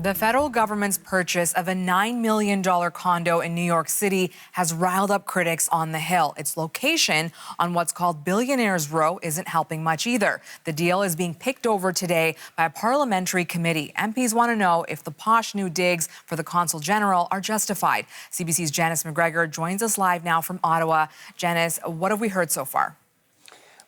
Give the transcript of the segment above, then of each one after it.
The federal government's purchase of a $9 million condo in New York City has riled up critics on the Hill. Its location on what's called Billionaires Row isn't helping much either. The deal is being picked over today by a parliamentary committee. MPs want to know if the posh new digs for the consul general are justified. CBC's Janice McGregor joins us live now from Ottawa. Janice, what have we heard so far?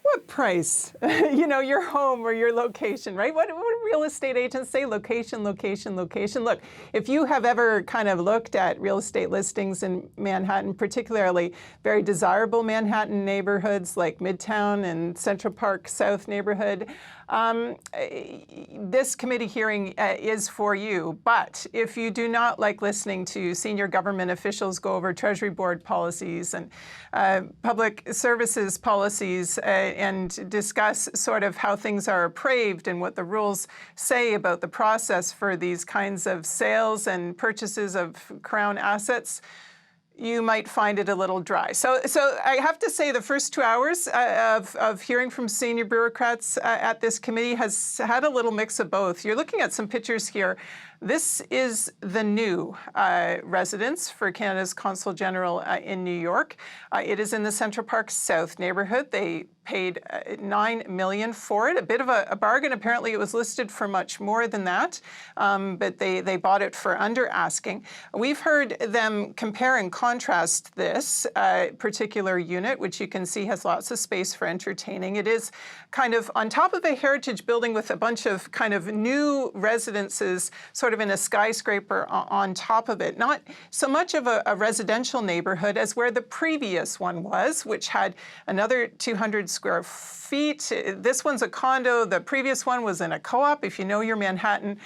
What price? Your home or your location, right? What do real estate agents say? Location, location, location. Look, if you have ever kind of looked at real estate listings in Manhattan, particularly very desirable Manhattan neighborhoods like Midtown and Central Park South neighborhood, this committee hearing is for you. But if you do not like listening to senior government officials go over Treasury Board policies and public services policies and discuss sort of how things are appraised and what the rules say about the process for these kinds of sales and purchases of Crown assets, you might find it a little dry. So I have to say the first 2 hours of hearing from senior bureaucrats at this committee has had a little mix of both. You're looking at some pictures here. This is the new residence for Canada's Consul General in New York. It is in the Central Park South neighborhood. They paid $9 million for it, a bit of a bargain. Apparently it was listed for much more than that, but they bought it for under asking. We've heard them compare and contrast this particular unit, which you can see has lots of space for entertaining. It is kind of on top of a heritage building with a bunch of kind of new residences sort of in a skyscraper on top of it. Not so much of a residential neighborhood as where the previous one was, which had another 200 square feet. This one's a condo. The previous one was in a co-op. If you know your Manhattan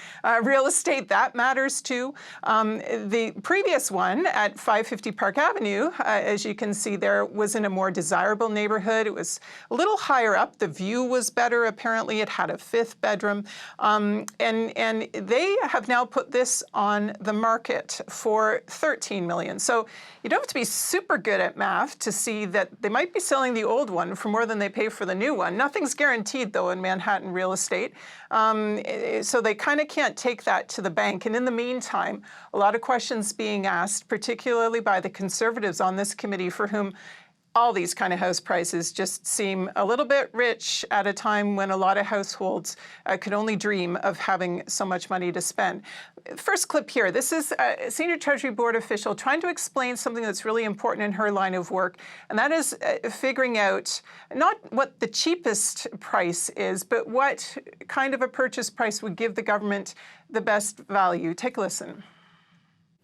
real estate, that matters too. The previous one at 550 Park Avenue, as you can see there, was in a more desirable neighborhood. It was a little higher up. The view was better. Apparently, it had a 5th bedroom. And they have now put this on the market for $13 million. So you don't have to be super good at math to see that they might be selling the old one for more than they pay for the new one. Nothing's guaranteed, though, in Manhattan real estate. So they kind of can't take that to the bank. And in the meantime, a lot of questions being asked, particularly by the Conservatives on this committee, for whom all these kind of house prices just seem a little bit rich at a time when a lot of households could only dream of having so much money to spend. First clip here. This is a senior Treasury Board official trying to explain something that's really important in her line of work, and that is figuring out not what the cheapest price is, but what kind of a purchase price would give the government the best value. Take a listen.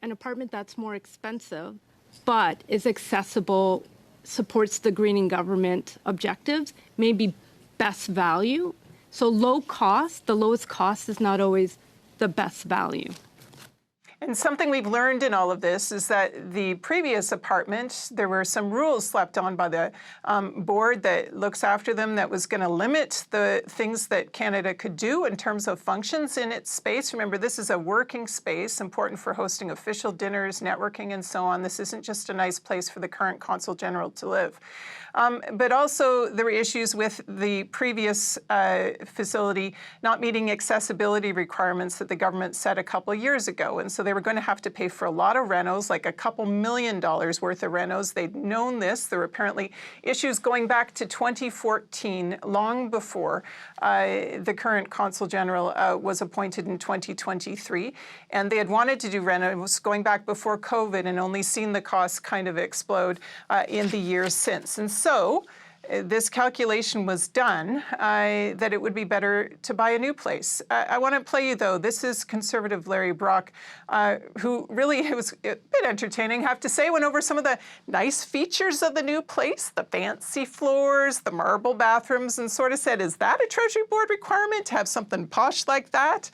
An apartment that's more expensive, but is accessible, supports the greening government objectives, may be best value. So low cost, the lowest cost is not always the best value. And something we've learned in all of this is that the previous apartment, there were some rules slapped on by the board that looks after them that was going to limit the things that Canada could do in terms of functions in its space. Remember, this is a working space, important for hosting official dinners, networking, and so on. This isn't just a nice place for the current Consul General to live. But also there were issues with the previous facility not meeting accessibility requirements that the government set a couple of years ago. And so they were going to have to pay for a lot of renos, like a couple $1 million worth of renos. They'd known this. There were apparently issues going back to 2014, long before the current Consul General was appointed in 2023. And they had wanted to do renos going back before COVID and only seen the costs kind of explode in the years since. And so this calculation was done that it would be better to buy a new place. I want to play you, though. This is Conservative Larry Brock, who really, it was a bit entertaining, I have to say, went over some of the nice features of the new place, the fancy floors, the marble bathrooms, and sort of said, is that a Treasury Board requirement to have something posh like that?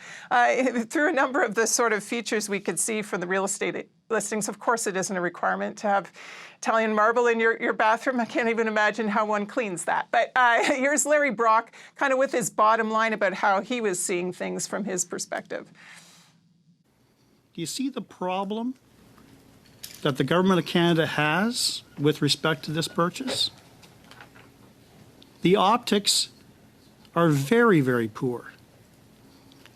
Through a number of the sort of features we could see from the real estate listings. Of course, it isn't a requirement to have Italian marble in your bathroom. I can't even imagine how one cleans that. But here's Larry Brock, kind of with his bottom line about how he was seeing things from his perspective. Do you see the problem that the Government of Canada has with respect to this purchase? The optics are very, very poor.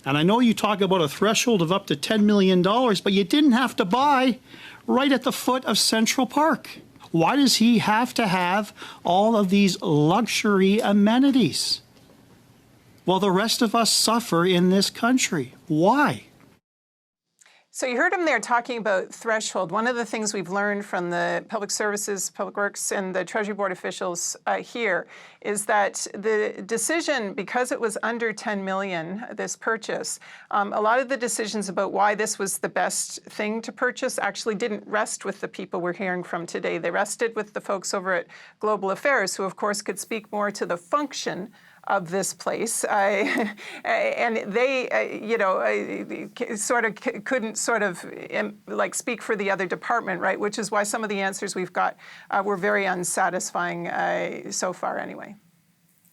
And I know you talk about a threshold of up to $10 million, but you didn't have to buy right at the foot of Central Park. Why does he have to have all of these luxury amenities while the rest of us suffer in this country? Why? So you heard him there talking about threshold. One of the things we've learned from the public services, public works, and the Treasury Board officials here is that the decision, because it was under 10 million, this purchase, a lot of the decisions about why this was the best thing to purchase actually didn't rest with the people we're hearing from today. They rested with the folks over at Global Affairs, who of course could speak more to the function of this place, and they, sort of couldn't sort of like speak for the other department, right? Which is why some of the answers we've got were very unsatisfying so far, anyway.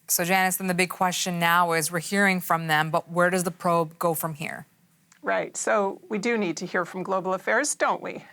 So, Janice, then the big question now is we're hearing from them, but where does the probe go from here? Right. So we do need to hear from Global Affairs, don't we?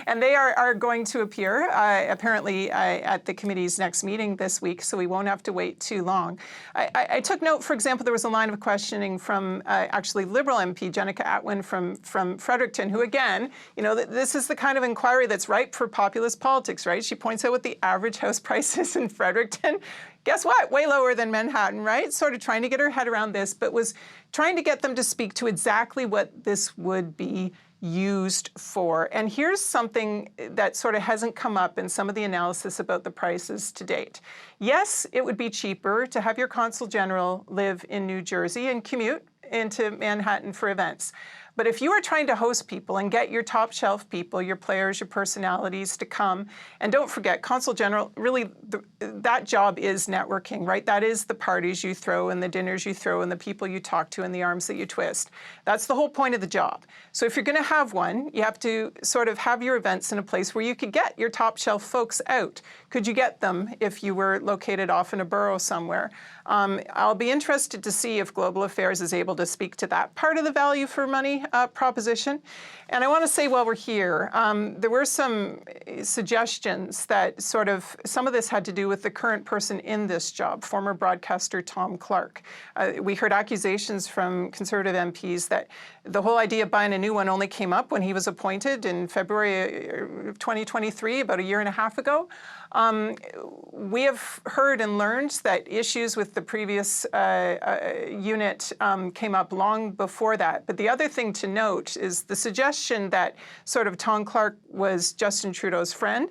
And they are going to appear, apparently, at the committee's next meeting this week, so we won't have to wait too long. I took note, for example, there was a line of questioning from actually Liberal MP Jenica Atwin from Fredericton, who, again, this is the kind of inquiry that's ripe for populist politics, right? She points out what the average house price is in Fredericton. Guess what? Way lower than Manhattan, right? Sort of trying to get her head around this, but was trying to get them to speak to exactly what this would be used for. And here's something that sort of hasn't come up in some of the analysis about the prices to date. Yes, it would be cheaper to have your consul general live in New Jersey and commute into Manhattan for events. But if you are trying to host people and get your top shelf people, your players, your personalities to come, and don't forget, Consul General, really that job is networking, right? That is the parties you throw and the dinners you throw and the people you talk to and the arms that you twist. That's the whole point of the job. So if you're going to have one, you have to sort of have your events in a place where you could get your top shelf folks out. Could you get them if you were located off in a borough somewhere? I'll be interested to see if Global Affairs is able to speak to that part of the value for money proposition. And I want to say while we're here, there were some suggestions that sort of, some of this had to do with the current person in this job, former broadcaster Tom Clark. We heard accusations from Conservative MPs that the whole idea of buying a new one only came up when he was appointed in February of 2023, about a year and a half ago. We have heard and learned that issues with the previous unit came up long before that. But the other thing to note is the suggestion that sort of Tom Clark was Justin Trudeau's friend.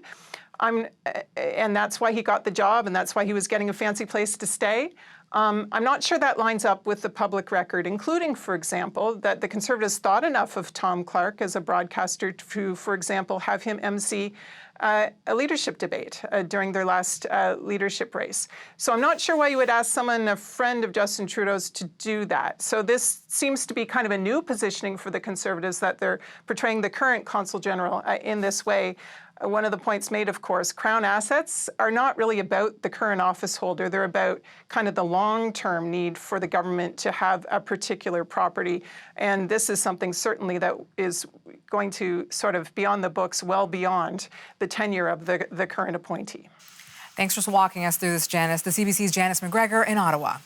And that's why he got the job, and that's why he was getting a fancy place to stay. I'm not sure that lines up with the public record, including, for example, that the Conservatives thought enough of Tom Clark as a broadcaster to, for example, have him MC a leadership debate during their last leadership race. So I'm not sure why you would ask someone, a friend of Justin Trudeau's, to do that. So this seems to be kind of a new positioning for the Conservatives, that they're portraying the current Consul General in this way. One of the points made, of course, Crown assets are not really about the current office holder. They're about kind of the long-term need for the government to have a particular property. And this is something certainly that is going to sort of be on the books well beyond the tenure of the current appointee. Thanks for walking us through this, Janice. The CBC's Janice McGregor in Ottawa.